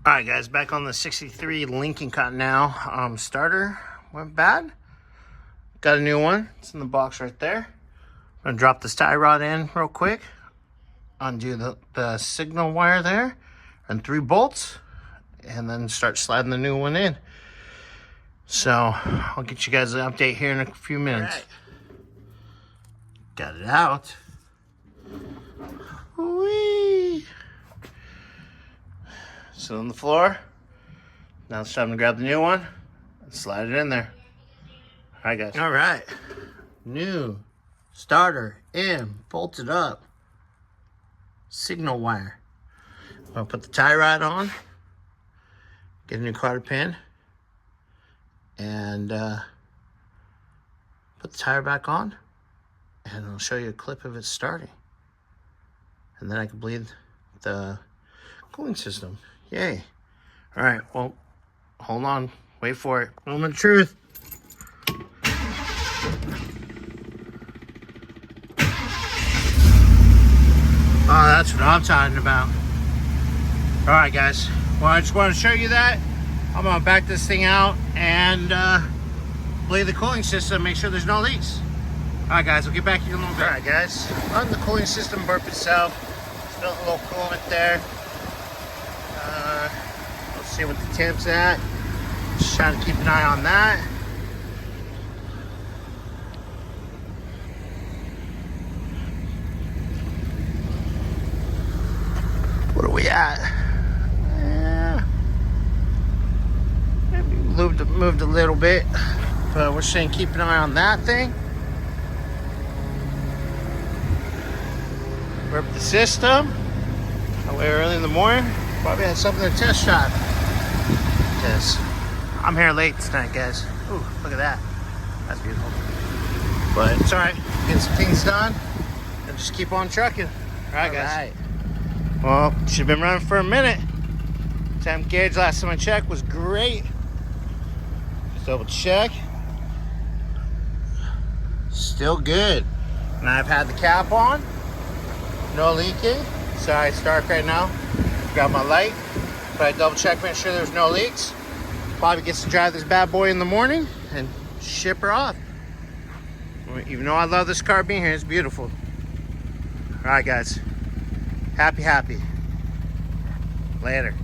All right, guys, back on the 63 Lincoln Continental. Starter went bad. Got a new one. It's in the box right there. I'm gonna drop this tie rod in real quick. Undo the signal wire there and 3 bolts, and then start sliding the new one in. So I'll get you guys an update here in a few minutes. Right. Got it out. Whee! Sit on the floor. Now it's time to grab the new one and slide it in there. All right, guys. All right. New starter in, bolted up. Signal wire. I'm gonna put the tie rod on, get a new cotter pin, and put the tire back on, and I'll show you a clip of it starting. And then I can bleed the cooling system. Yay. All right, well, hold on, wait for it. Moment of truth. Oh, that's what I'm talking about. All right, guys. Well, I just want to show you that. I'm gonna back this thing out and bleed the cooling system, make sure there's no leaks. All right, guys, we'll get back to you in a little bit. All right, guys. On the cooling system burp itself, spilled a little coolant there. Let's see what the temp's at. Just trying to keep an eye on that. What are we at? Yeah. Maybe moved a little bit, but we're saying keep an eye on that thing. Burp the system. That way early in the morning, probably had something to test drive. Because I'm here late tonight, guys. Ooh, look at that. That's beautiful. But it's all right. Get some things done and just keep on trucking. All right, guys. Well, should have been running for a minute. Temp gauge last time I checked was great. Just double check. Still good. And I've had the cap on. No leaking. Sorry, it's dark right now. Grab my light. But I double check, make sure there's no leaks. Bobby gets to drive this bad boy in the morning and ship her off. Even though I love this car being here, it's beautiful. All right, guys. Happy. Later.